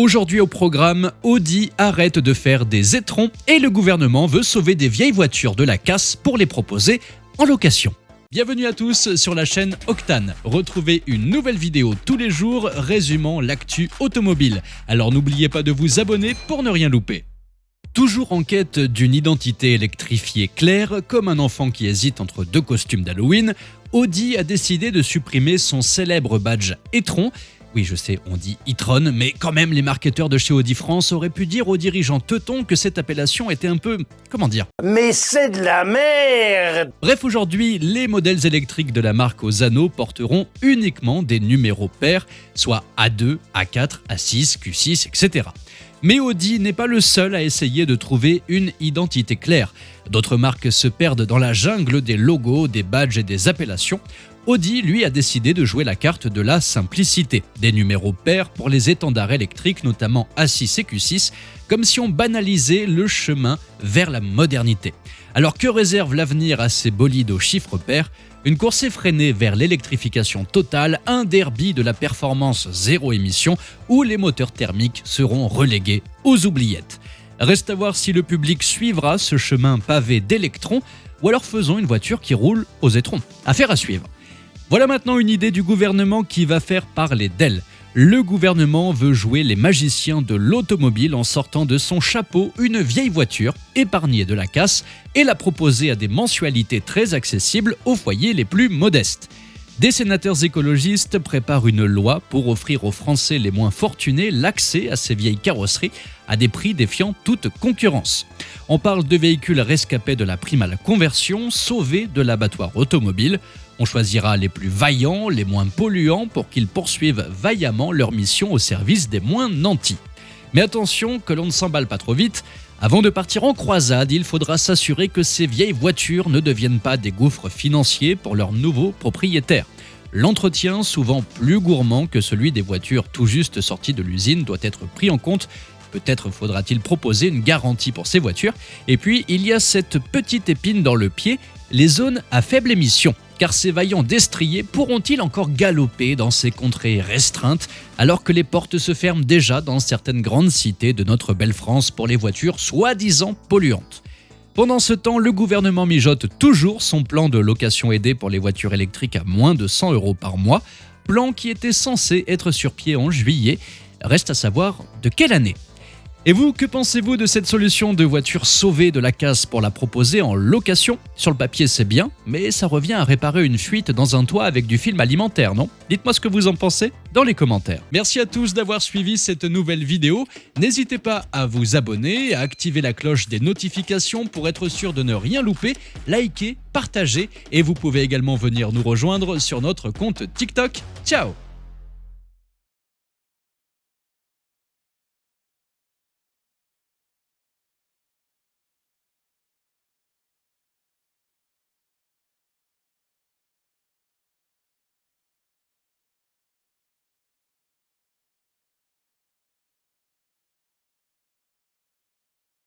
Aujourd'hui au programme, Audi arrête de faire des e-trons et le gouvernement veut sauver des vieilles voitures de la casse pour les proposer en location. Bienvenue à tous sur la chaîne Octane. Retrouvez une nouvelle vidéo tous les jours résumant l'actu automobile. Alors n'oubliez pas de vous abonner pour ne rien louper. Toujours en quête d'une identité électrifiée claire, comme un enfant qui hésite entre deux costumes d'Halloween, Audi a décidé de supprimer son célèbre badge e-tron. Oui, je sais, on dit e-tron, mais quand même les marketeurs de chez Audi France auraient pu dire aux dirigeants teutons que cette appellation était un peu... comment dire ? Mais c'est de la merde! Bref, aujourd'hui, les modèles électriques de la marque aux anneaux porteront uniquement des numéros pairs, soit A2, A4, A6, Q6, etc. Mais Audi n'est pas le seul à essayer de trouver une identité claire. D'autres marques se perdent dans la jungle des logos, des badges et des appellations. Audi, lui, a décidé de jouer la carte de la simplicité. Des numéros pairs pour les étendards électriques, notamment A6 et Q6, comme si on banalisait le chemin vers la modernité. Alors que réserve l'avenir à ces bolides aux chiffres pairs ? Une course effrénée vers l'électrification totale, un derby de la performance zéro émission où les moteurs thermiques seront relégués aux oubliettes. Reste à voir si le public suivra ce chemin pavé d'électrons ou alors faisons une voiture qui roule aux étrons. Affaire à suivre. Voilà maintenant une idée du gouvernement qui va faire parler d'elle. Le gouvernement veut jouer les magiciens de l'automobile en sortant de son chapeau une vieille voiture épargnée de la casse et la proposer à des mensualités très accessibles aux foyers les plus modestes. Des sénateurs écologistes préparent une loi pour offrir aux Français les moins fortunés l'accès à ces vieilles carrosseries à des prix défiant toute concurrence. On parle de véhicules rescapés de la prime à la conversion, sauvés de l'abattoir automobile. On choisira les plus vaillants, les moins polluants pour qu'ils poursuivent vaillamment leur mission au service des moins nantis. Mais attention que l'on ne s'emballe pas trop vite. Avant de partir en croisade, il faudra s'assurer que ces vieilles voitures ne deviennent pas des gouffres financiers pour leurs nouveaux propriétaires. L'entretien, souvent plus gourmand que celui des voitures tout juste sorties de l'usine, doit être pris en compte. Peut-être faudra-t-il proposer une garantie pour ces voitures. Et puis, il y a cette petite épine dans le pied, les zones à faible émission. Car ces vaillants destriers pourront-ils encore galoper dans ces contrées restreintes alors que les portes se ferment déjà dans certaines grandes cités de notre belle France pour les voitures soi-disant polluantes ? Pendant ce temps, le gouvernement mijote toujours son plan de location aidée pour les voitures électriques à moins de 100 € par mois, plan qui était censé être sur pied en juillet. Reste à savoir de quelle année. Et vous, que pensez-vous de cette solution de voiture sauvée de la casse pour la proposer en location ? Sur le papier, c'est bien, mais ça revient à réparer une fuite dans un toit avec du film alimentaire, non ? Dites-moi ce que vous en pensez dans les commentaires. Merci à tous d'avoir suivi cette nouvelle vidéo. N'hésitez pas à vous abonner, à activer la cloche des notifications pour être sûr de ne rien louper, liker, partager et vous pouvez également venir nous rejoindre sur notre compte TikTok. Ciao !